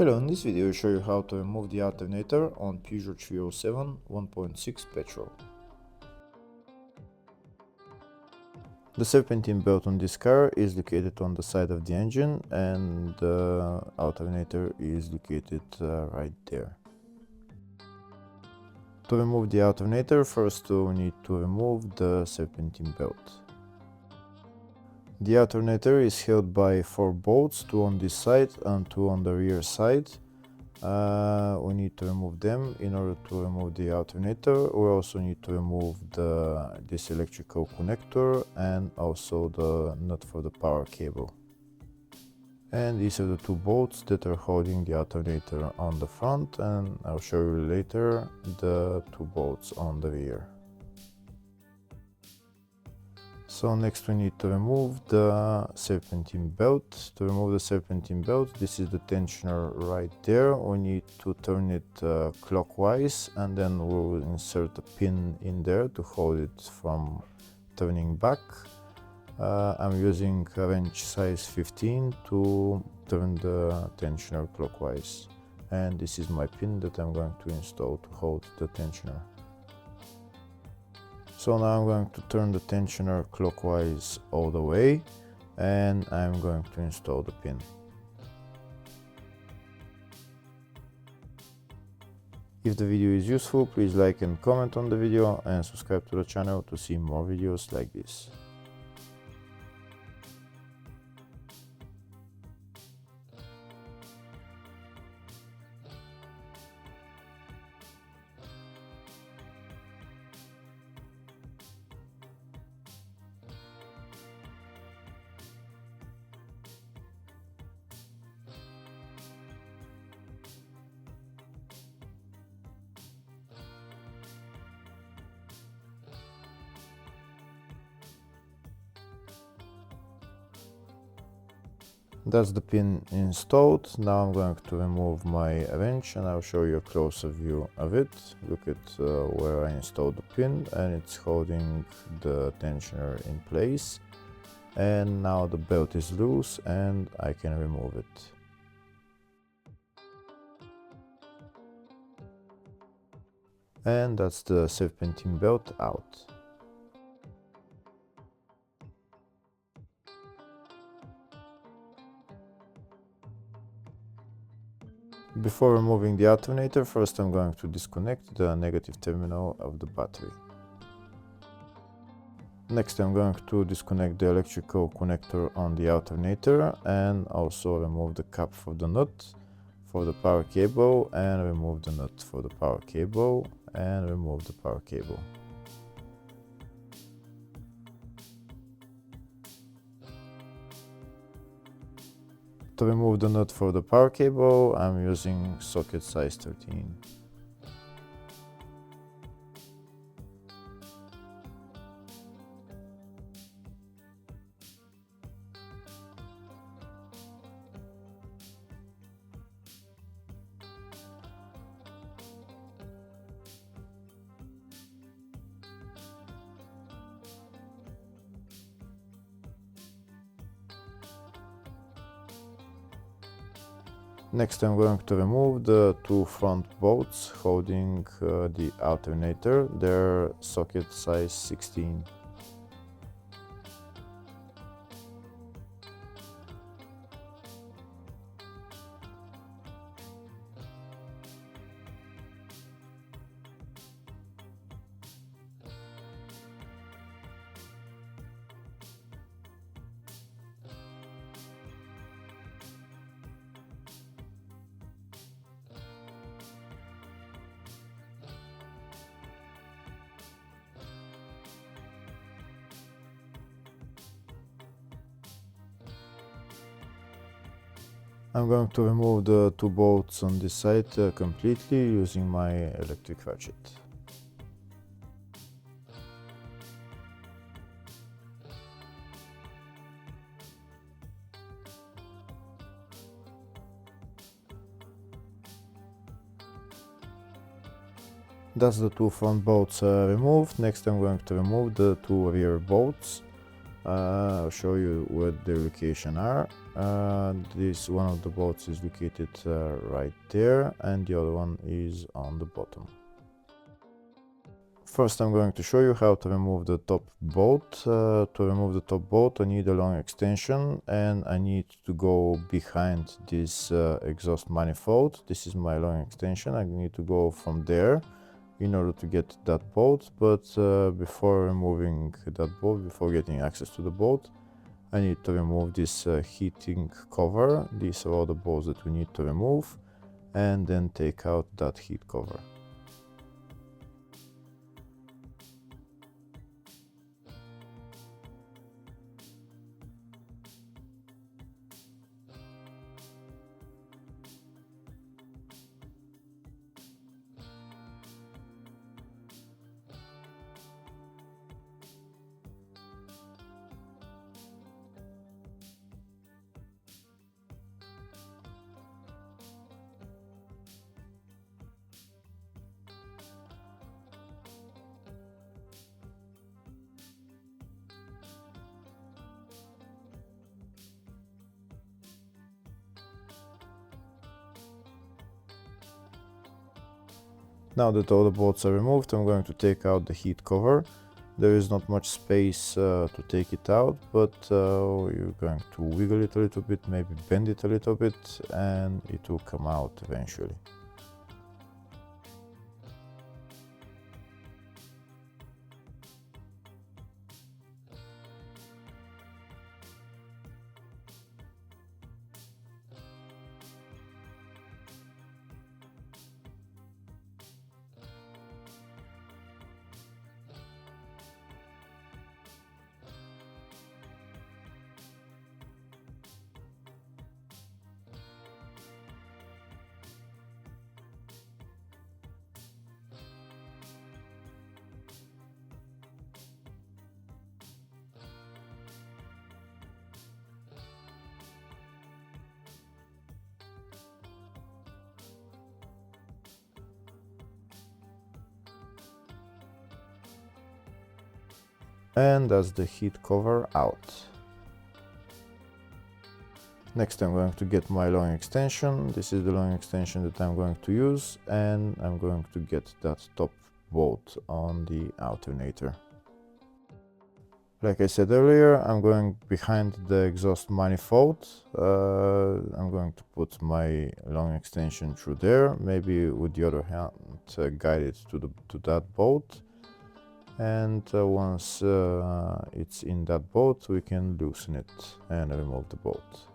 Hello, in this video I show you how to remove the alternator on Peugeot 307 1.6 petrol. The serpentine belt on this car is located on the side of the engine and the alternator is located right there. To remove the alternator, first we need to remove the serpentine belt. The alternator is held by 4 bolts, 2 on this side and 2 on the rear side. We need to remove them in order to remove the alternator. We also need to remove this electrical connector and also the nut for the power cable. And these are the 2 bolts that are holding the alternator on the front, and I'll show you later the 2 bolts on the rear. So next we need to remove the serpentine belt. To remove the serpentine belt, this is the tensioner right there. We need to turn it clockwise and then we'll insert a pin in there to hold it from turning back. I'm using a wrench size 15 to turn the tensioner clockwise. And this is my pin that I'm going to install to hold the tensioner. So now I'm going to turn the tensioner clockwise all the way and I'm going to install the pin. If the video is useful, please like and comment on the video and subscribe to the channel to see more videos like this. That's the pin installed. Now I'm going to remove my wrench and I'll show you a closer view of it. Look at where I installed the pin and it's holding the tensioner in place. And now the belt is loose and I can remove it. And that's the serpentine belt out. Before removing the alternator, first I'm going to disconnect the negative terminal of the battery. Next I'm going to disconnect the electrical connector on the alternator and also remove the cap for the nut for the power cable and remove the nut for the power cable and remove the power cable. To remove the nut for the power cable, I'm using socket size 13. Next I'm going to remove the 2 front bolts holding the alternator. They're socket size 16. I'm going to remove the 2 bolts on this side completely using my electric ratchet. That's the 2 front bolts removed. Next I'm going to remove the 2 rear bolts. I'll show you what their location are. This one of the bolts is located right there, and the other one is on the bottom. First, I'm going to show you how to remove the top bolt. To remove the top bolt, I need a long extension, and I need to go behind this exhaust manifold. This is my long extension. I need to go from there in order to get that bolt, but before removing that bolt, before getting access to the bolt, I need to remove this heating cover. These are all the bolts that we need to remove, and then take out that heat cover. Now that all the bolts are removed, I'm going to take out the heat cover. There is not much space to take it out, but you're going to wiggle it a little bit, maybe bend it a little bit, and it will come out eventually. And that's the heat cover out. Next, I'm going to get my long extension. This is the long extension that I'm going to use, and I'm going to get that top bolt on the alternator. Like I said earlier, I'm going behind the exhaust manifold. I'm going to put my long extension through there, maybe with the other hand guide it to that bolt. And once it's in that bolt, we can loosen it and remove the bolt.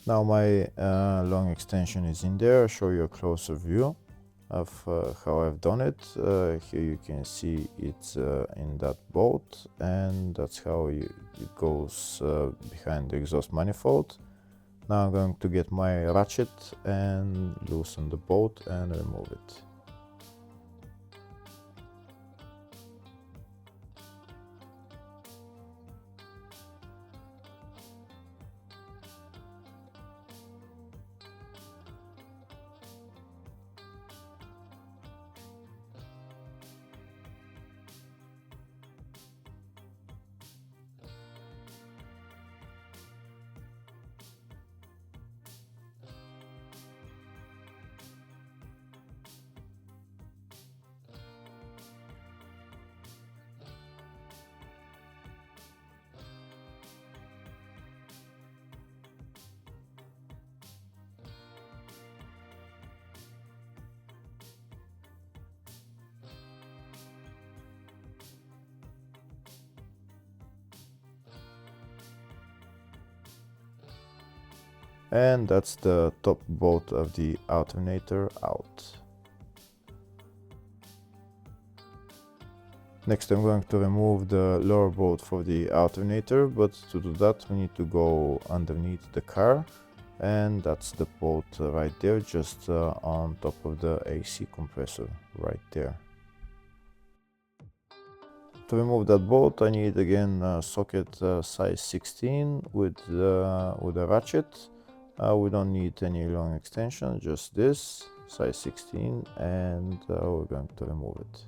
Now my long extension is in there. I'll show you a closer view of how I've done it. Here you can see it's in that bolt, and that's how it goes behind the exhaust manifold. Now I'm going to get my ratchet and loosen the bolt and remove it. And that's the top bolt of the alternator out. Next I'm going to remove the lower bolt for the alternator, but to do that we need to go underneath the car, and that's the bolt right there, just on top of the AC compressor right there. To remove that bolt I need again a socket size 16 with a ratchet. We don't need any long extension, just this size 16, and we're going to remove it.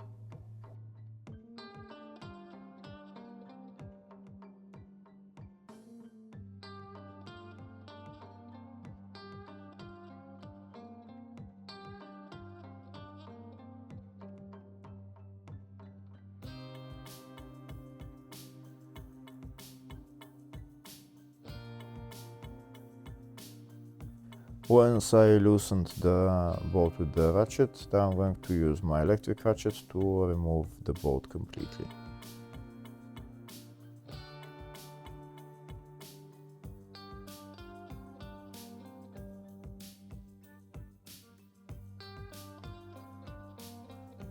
Once I loosened the bolt with the ratchet, then I'm going to use my electric ratchet to remove the bolt completely.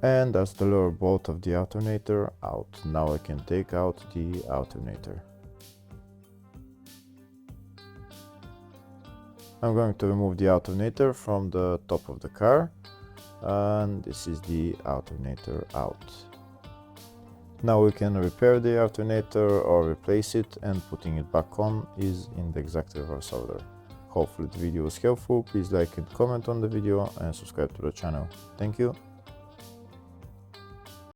And that's the lower bolt of the alternator out. Now I can take out the alternator. I'm going to remove the alternator from the top of the car, and this is the alternator out. Now we can repair the alternator or replace it, and putting it back on is in the exact reverse order. Hopefully the video was helpful. Please like and comment on the video and subscribe to the channel. Thank you.